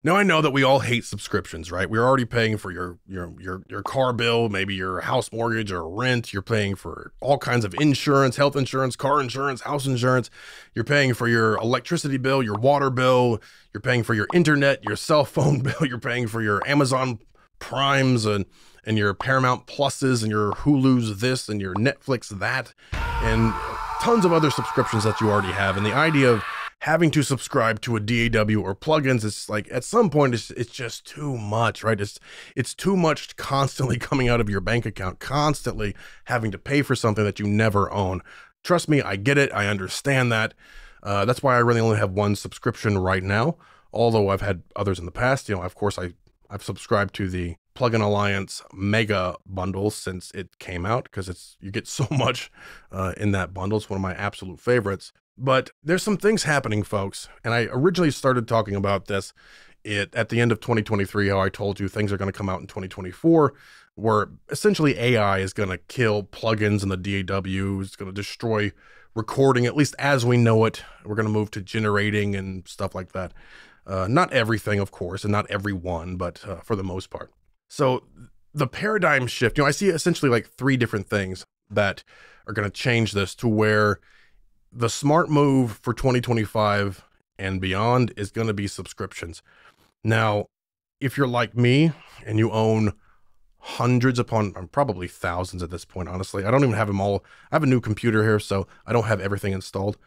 Now I know that we all hate subscriptions, right? We're already paying for your car bill, maybe your house mortgage or rent. You're paying for all kinds of insurance, health insurance, car insurance, house insurance. You're paying for your electricity bill, your water bill. You're paying for your internet, your cell phone bill. You're paying for your Amazon Primes and your Paramount Pluses and your Hulu's this and your Netflix that and tons of other subscriptions that you already have. And the idea of having to subscribe to a DAW or plugins, it's like at some point it's just too much, right? It's too much constantly coming out of your bank account, constantly having to pay for something that you never own. Trust me, I get it. I understand that. That's why I really only have one subscription right now, although I've had others in the past. Of course, I've subscribed to the Plugin Alliance Mega Bundle since it came out because you get so much in that bundle. It's one of my absolute favorites. But there's some things happening, folks. And I originally started talking about this at the end of 2023, how I told you things are going to come out in 2024, where essentially AI is going to kill plugins in the DAW. It's going to destroy recording, at least as we know it. We're going to move to generating and stuff like that. Not everything, of course, and not everyone, but for the most part. So the paradigm shift, I see essentially like three different things that are going to change this to where the smart move for 2025 and beyond is going to be subscriptions. Now, if you're like me and you own hundreds upon probably thousands at this point, honestly, I don't even have them all. I have a new computer here, so I don't have everything installed.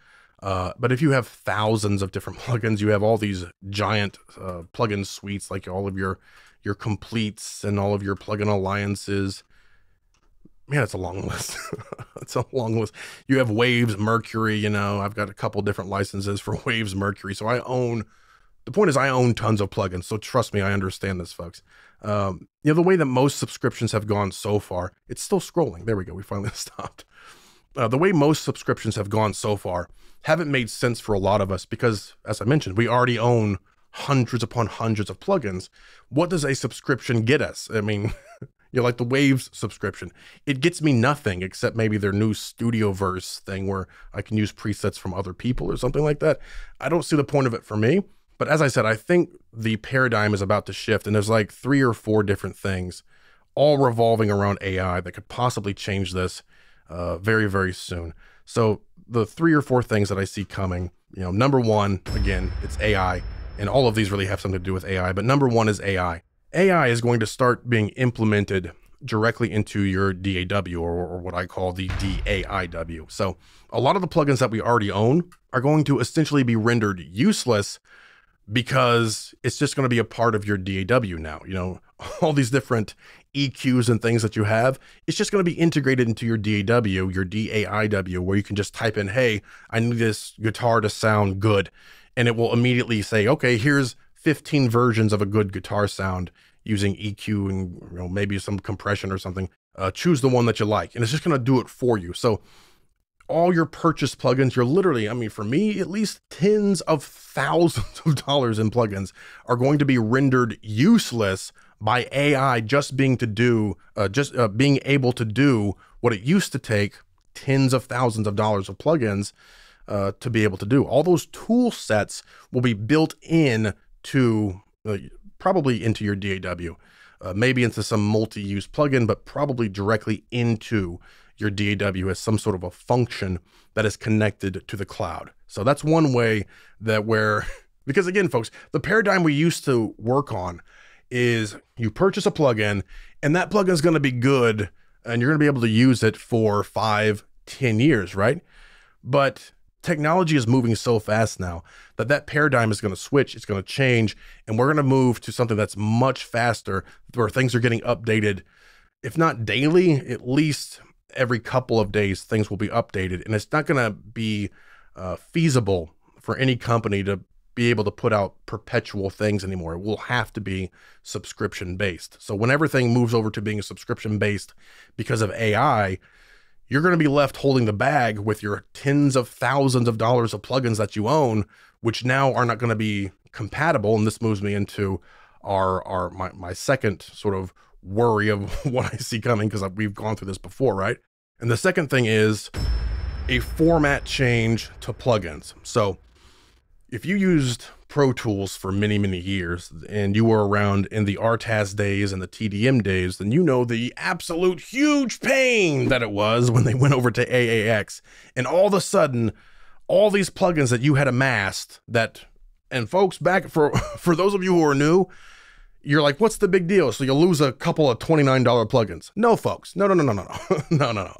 But if you have thousands of different plugins, you have all these giant plugin suites, like all of your completes and all of your plugin alliances. Man, it's a long list. It's a long list. You have Waves, Mercury, I've got a couple different licenses for Waves, Mercury. So the point is I own tons of plugins. So trust me, I understand this, folks. The way that most subscriptions have gone so far, it's still scrolling. There we go. We finally stopped. The way most subscriptions have gone so far haven't made sense for a lot of us because, as I mentioned, we already own hundreds upon hundreds of plugins. What does a subscription get us? I mean, like the Waves subscription, it gets me nothing except maybe their new Studioverse thing where I can use presets from other people or something like that. I don't see the point of it for me. But as I said, I think the paradigm is about to shift, and there's like 3 or 4 different things all revolving around AI that could possibly change this very, very soon. So the 3 or 4 things that I see coming, number one, again, it's AI, and all of these really have something to do with AI, but number one is AI. AI is going to start being implemented directly into your DAW or what I call the DAIW. So a lot of the plugins that we already own are going to essentially be rendered useless because it's just going to be a part of your DAW now. All these different EQs and things that you have, it's just going to be integrated into your DAW, your DAIW, where you can just type in, hey, I need this guitar to sound good. And it will immediately say, okay, here's 15 versions of a good guitar sound using EQ and maybe some compression or something. Choose the one that you like, and it's just going to do it for you. So all your purchased plugins, you're literally, for me, at least tens of thousands of dollars in plugins are going to be rendered useless by AI just being being able to do what it used to take tens of thousands of dollars of plugins to be able to do. All those tool sets will be built in to probably into your DAW, maybe into some multi-use plugin, but probably directly into your DAW as some sort of a function that is connected to the cloud. So that's one way because again, folks, the paradigm we used to work on is you purchase a plugin and that plugin is going to be good and you're going to be able to use it for 5-10 years, right? But technology is moving so fast now that paradigm is going to switch, it's going to change, and we're going to move to something that's much faster where things are getting updated, if not daily, at least every couple of days, things will be updated. And it's not going to be feasible for any company to be able to put out perpetual things anymore. It will have to be subscription based. So when everything moves over to being subscription based because of AI, you're going to be left holding the bag with your tens of thousands of dollars of plugins that you own, which now are not going to be compatible. And this moves me into my second sort of worry of what I see coming, because we've gone through this before, right? And the second thing is a format change to plugins. So if you used Pro Tools for many, many years, and you were around in the RTAS days and the TDM days, then you know the absolute huge pain that it was when they went over to AAX. And all of a sudden, all these plugins that you had amassed that, and folks, back for those of you who are new, you're like, what's the big deal? So you'll lose a couple of $29 plugins. No, folks. No. No.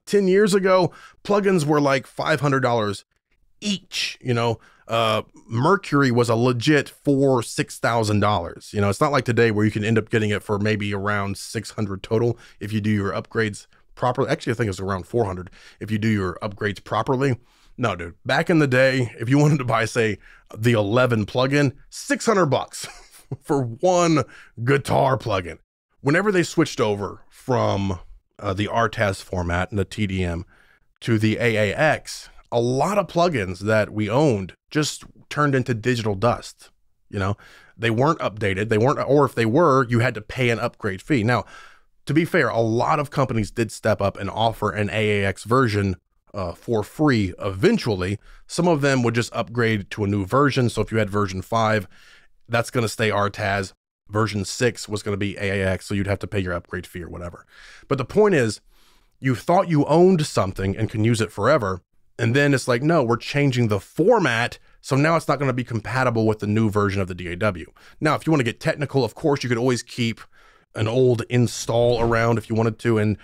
10 years ago, plugins were like $500 each, you know. Mercury was a legit $6,000. You know, it's not like today where you can end up getting it for maybe around 600 total if you do your upgrades properly. Actually, I think it's around 400 if you do your upgrades properly. No, dude, back in the day, if you wanted to buy, say, the 11 plugin, $600 for one guitar plugin. Whenever they switched over from the RTAS format and the TDM to the AAX, a lot of plugins that we owned just turned into digital dust. You know, they weren't updated. They weren't, or if they were, you had to pay an upgrade fee. Now, to be fair, a lot of companies did step up and offer an AAX version for free eventually. Some of them would just upgrade to a new version. So if you had version 5, that's going to stay RTAS. Version 6 was going to be AAX, so you'd have to pay your upgrade fee or whatever. But the point is, you thought you owned something and can use it forever. And then it's like, no, we're changing the format. So now it's not going to be compatible with the new version of the DAW. Now, if you want to get technical, of course, you could always keep an old install around if you wanted to. And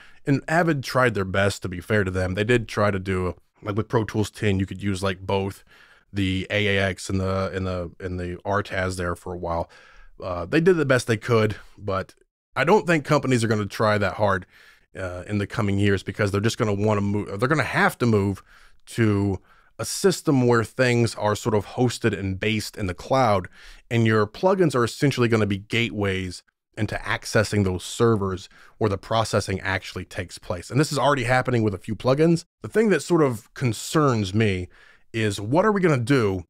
Avid tried their best, to be fair to them. They did try to do, like with Pro Tools 10, you could use like both the AAX and the RTAS there for a while. They did the best they could, but I don't think companies are going to try that hard in the coming years, because they're just going to want to move. They're going to have to move to a system where things are sort of hosted and based in the cloud, and your plugins are essentially going to be gateways into accessing those servers where the processing actually takes place. And this is already happening with a few plugins. The thing that sort of concerns me is, what are we going to do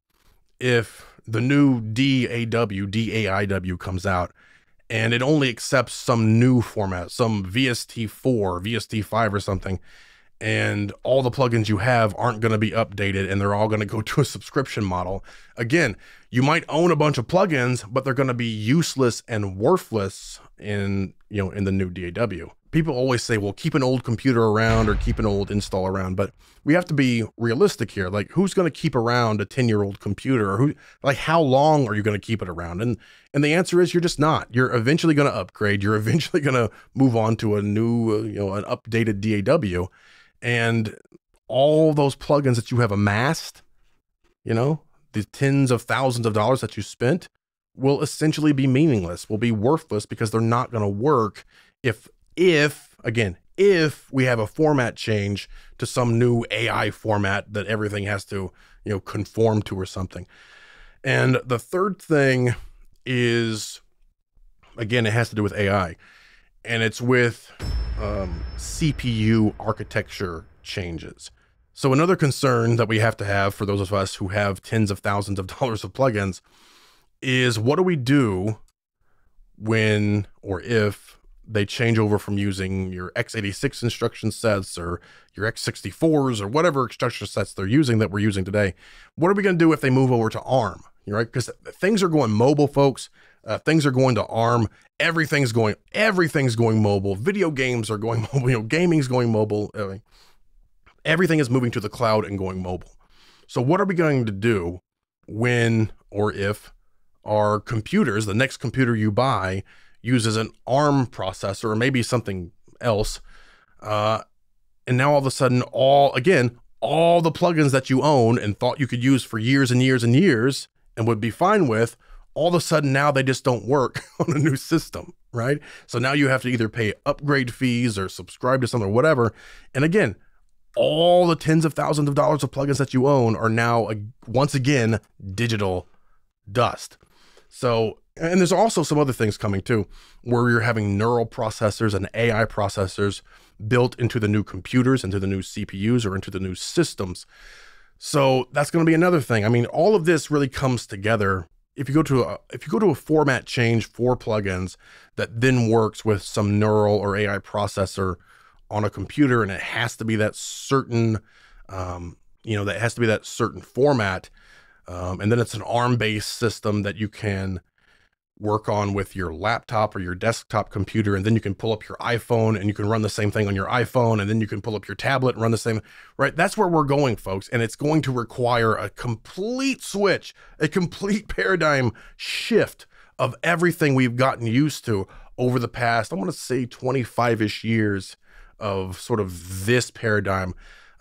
if the new DAIW comes out and it only accepts some new format, some VST4, VST5 or something, and all the plugins you have aren't going to be updated and they're all going to go to a subscription model? Again, you might own a bunch of plugins, but they're going to be useless and worthless in the new DAW. People always say, well, keep an old computer around or keep an old install around, but we have to be realistic here. Like, who's going to keep around a 10-year-old computer? Or how long are you going to keep it around? And the answer is, you're just not. You're eventually going to upgrade. You're eventually going to move on to a new, an updated DAW. And all those plugins that you have amassed, the tens of thousands of dollars that you spent, will essentially be meaningless, will be worthless, because they're not going to work if we have a format change to some new AI format that everything has to, conform to or something. And the third thing is, again, it has to do with AI, and it's with CPU architecture changes. So another concern that we have to have for those of us who have tens of thousands of dollars of plugins is, what do we do when or if they change over from using your x86 instruction sets or your x64s or whatever instruction sets they're using that we're using today? What are we going to do if they move over to ARM? Right? Because things are going mobile, folks. Things are going to ARM. Everything's going mobile. Video games are going mobile. Gaming's going mobile. Everything is moving to the cloud and going mobile. So what are we going to do when or if our computers, the next computer you buy, uses an ARM processor or maybe something else, and now all of a sudden, all the plugins that you own and thought you could use for years and years and years and would be fine with, all of a sudden now they just don't work on a new system, right? So now you have to either pay upgrade fees or subscribe to something or whatever. And again, all the tens of thousands of dollars of plugins that you own are now, once again, digital dust. So, and there's also some other things coming too, where you're having neural processors and AI processors built into the new computers, into the new CPUs, or into the new systems. So that's going to be another thing. I mean, all of this really comes together. If you go to a format change for plugins that then works with some neural or AI processor on a computer, and it has to be that certain, that has to be that certain format, And then it's an ARM-based system that you can work on with your laptop or your desktop computer, and then you can pull up your iPhone and you can run the same thing on your iPhone, and then you can pull up your tablet and run the same, right? That's where we're going, folks, and it's going to require a complete switch, a complete paradigm shift of everything we've gotten used to over the past, I want to say 25-ish years of sort of this paradigm.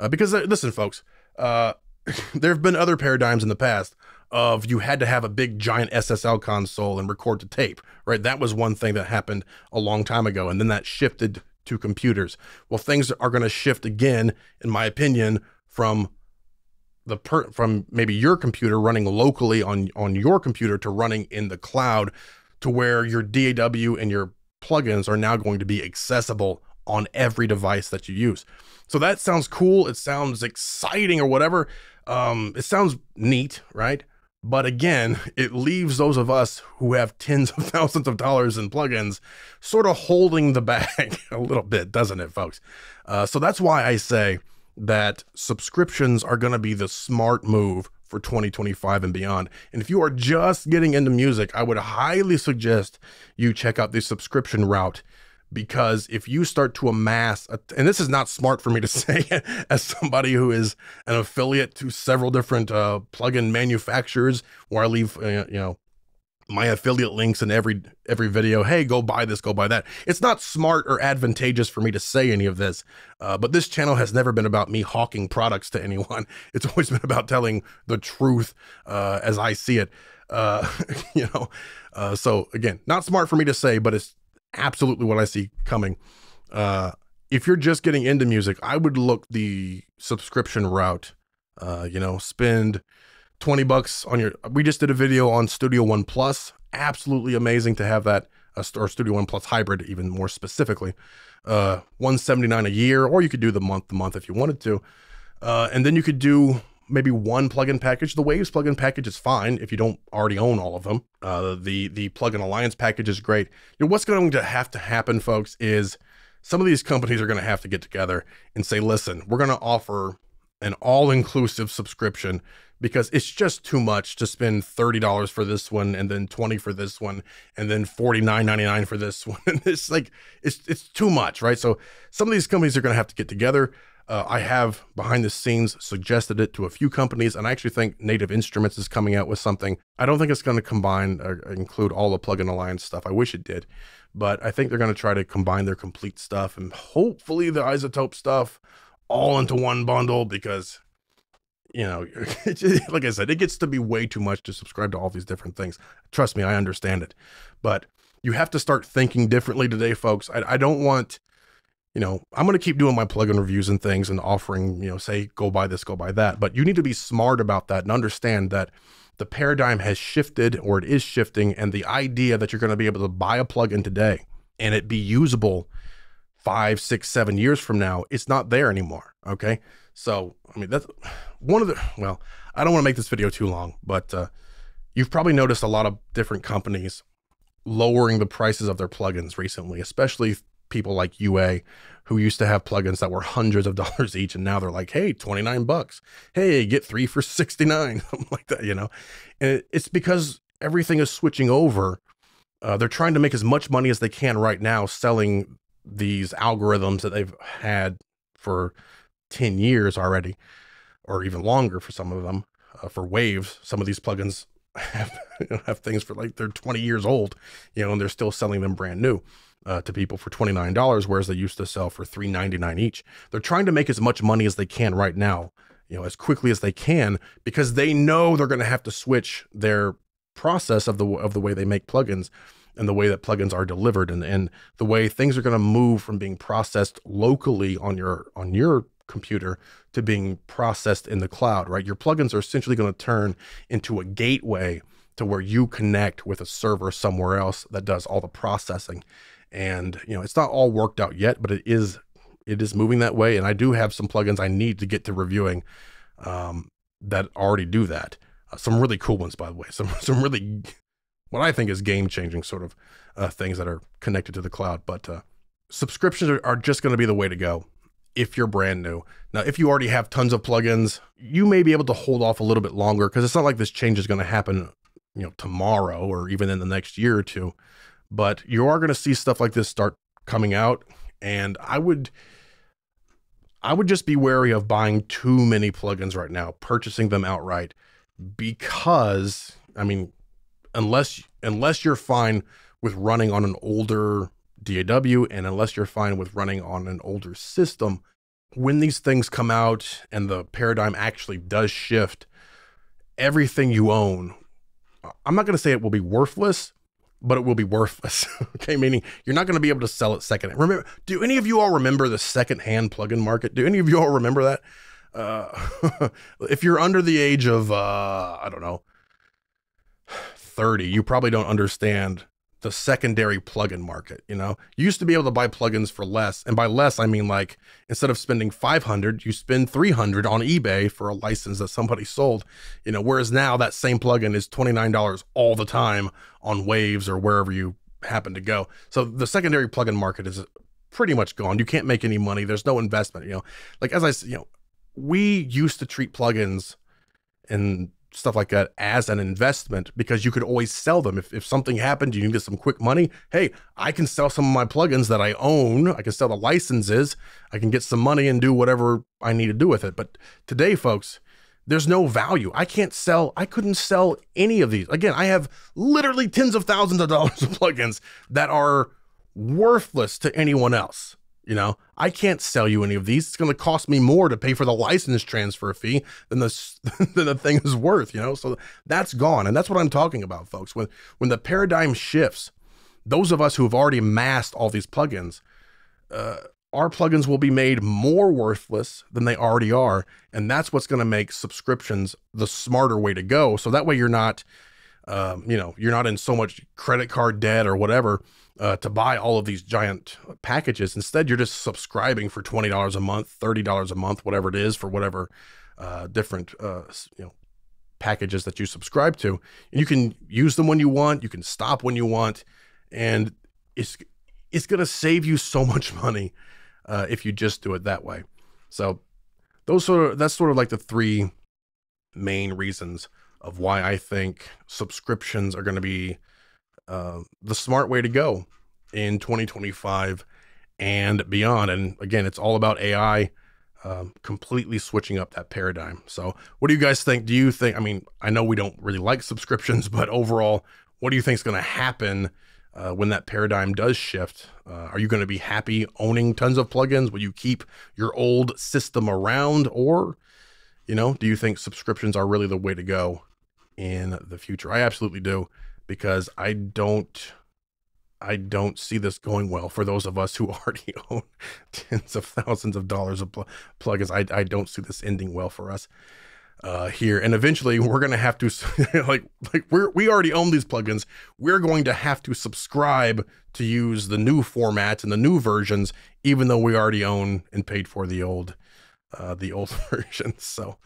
Because listen, folks, there have been other paradigms in the past of you had to have a big giant SSL console and record to tape, right? That was one thing that happened a long time ago, and then that shifted to computers. Well, things are going to shift again, in my opinion, from maybe your computer running locally on your computer to running in the cloud, to where your DAW and your plugins are now going to be accessible on every device that you use. So that sounds cool. It sounds exciting or whatever. It sounds neat, right? But again, it leaves those of us who have tens of thousands of dollars in plugins sort of holding the bag a little bit, doesn't it, folks? So that's why I say that subscriptions are going to be the smart move for 2025 and beyond. And if you are just getting into music, I would highly suggest you check out the subscription route, because if you start to amass, and this is not smart for me to say as somebody who is an affiliate to several different plugin manufacturers, where I leave my affiliate links in every video. Hey, go buy this, go buy that. It's not smart or advantageous for me to say any of this, but this channel has never been about me hawking products to anyone. It's always been about telling the truth as I see it. So again, not smart for me to say, but it's absolutely what I see coming. If you're just getting into music, I would look the subscription route. Spend $20 on we just did a video on Studio One Plus. Absolutely amazing to have that, or Studio One Plus Hybrid, even more specifically. $179 a year, or you could do the month to month if you wanted to. And then you could do maybe one plugin package. The Waves plugin package is fine if you don't already own all of them. The Plugin Alliance package is great. What's going to happen, folks, is some of these companies are going to have to get together and say, listen, we're going to offer an all-inclusive subscription, because it's just too much to spend $30 for this one, and then $20 for this one, and then $49.99 for this one. It's like, it's too much, right? So some of these companies are going to have to get together. I have behind the scenes suggested it to a few companies, and I actually think Native Instruments is coming out with something. I don't think it's going to combine or include all the Plugin Alliance stuff. I wish it did, but I think they're going to try to combine their complete stuff, and hopefully the iZotope stuff all into one bundle, because like I said, it gets to be way too much to subscribe to all these different things. Trust me, I understand it, but you have to start thinking differently today, folks. I don't want, I'm going to keep doing my plugin reviews and things and offering, say, go buy this, go buy that. But you need to be smart about that and understand that the paradigm has shifted, or it is shifting. And the idea that you're going to be able to buy a plugin today and it be usable 5, 6, 7 years from now, it's not there anymore. Okay. So, that's one of well, I don't want to make this video too long, but you've probably noticed a lot of different companies lowering the prices of their plugins recently, especially people like UA, who used to have plugins that were hundreds of dollars each, and now they're like, hey, $29. Hey, get 3 for $69, something like that, And it's because everything is switching over. They're trying to make as much money as they can right now selling these algorithms that they've had for 10 years already, or even longer for some of them. For Waves, some of these plugins have things for like they're 20 years old, and they're still selling them brand new to people for $29, whereas they used to sell for $3.99 each. They're trying to make as much money as they can right now, as quickly as they can, because they know they're going to have to switch their process of the way they make plugins, and the way that plugins are delivered, and the way things are going to move from being processed locally on your computer to being processed in the cloud, right? Your plugins are essentially going to turn into a gateway to where you connect with a server somewhere else that does all the processing. And, it's not all worked out yet, but it is moving that way. And I do have some plugins I need to get to reviewing that already do that. Some really cool ones, by the way, some really, what I think is game-changing sort of things that are connected to the cloud. But subscriptions are just going to be the way to go. if you're brand new. Now, if you already have tons of plugins, you may be able to hold off a little bit longer because it's not like this change is going to happen, tomorrow or even in the next year or two. But you are going to see stuff like this start coming out, and I would just be wary of buying too many plugins right now, purchasing them outright, because unless you're fine with running on an older DAW, and unless you're fine with running on an older system, when these things come out and the paradigm actually does shift, everything you own, I'm not going to say it will be worthless, but it will be worthless. Okay, meaning you're not going to be able to sell it secondhand. Remember, do any of you all remember the secondhand plugin market? Do any of you all remember that? If you're under the age of, 30, you probably don't understand the secondary plugin market. You used to be able to buy plugins for less, and by less I mean like instead of spending $500, you spend $300 on eBay for a license that somebody sold. Whereas now that same plugin is $29 all the time on Waves or wherever you happen to go. So the secondary plugin market is pretty much gone. You can't make any money. There's no investment. Like as I said, we used to treat plugins and stuff like that as an investment because you could always sell them. If something happened, you needed some quick money, hey, I can sell some of my plugins that I own. I can sell the licenses. I can get some money and do whatever I need to do with it. But today, folks, there's no value. I couldn't sell any of these. Again, I have literally tens of thousands of dollars of plugins that are worthless to anyone else. I can't sell you any of these. It's going to cost me more to pay for the license transfer fee than the thing is worth, So that's gone. And that's what I'm talking about, folks. When the paradigm shifts, those of us who have already amassed all these plugins, our plugins will be made more worthless than they already are. And that's what's going to make subscriptions the smarter way to go. So that way you're not, you're not in so much credit card debt or whatever, to buy all of these giant packages. Instead, you're just subscribing for $20 a month, $30 a month, whatever it is, for whatever different packages that you subscribe to. And you can use them when you want. You can stop when you want, and it's going to save you so much money if you just do it that way. So that's sort of like the three main reasons of why I think subscriptions are going to be the smart way to go in 2025 and beyond. And again, it's all about AI completely switching up that paradigm. So what do you guys think? Do you think, I know we don't really like subscriptions, but overall, what do you think is going to happen when that paradigm does shift? Are you going to be happy owning tons of plugins? Will you keep your old system around? Or, do you think subscriptions are really the way to go in the future? I absolutely do. Because I don't see this going well for those of us who already own tens of thousands of dollars of plugins. I don't see this ending well for us here. And eventually we're going to have to, we already own these plugins. We're going to have to subscribe to use the new formats and the new versions, even though we already own and paid for the old versions. So,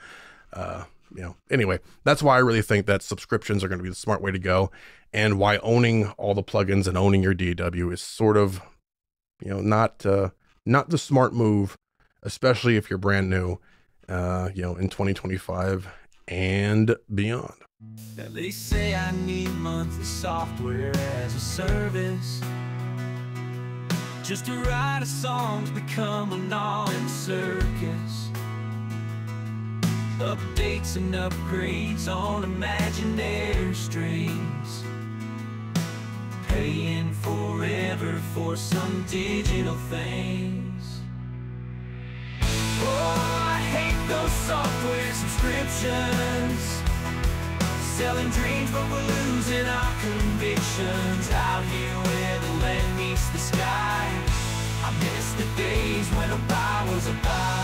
anyway, that's why I really think that subscriptions are going to be the smart way to go, and why owning all the plugins and owning your DAW is sort of, not the smart move, especially if you're brand new, in 2025 and beyond. They say I need monthly software as a service, just to write a song's become a gnaw in the circus. Updates and upgrades on imaginary strings, paying forever for some digital things. Oh, I hate those software subscriptions, selling dreams but we're losing our convictions. Out here where the land meets the sky, I miss the days when a buy was a buy.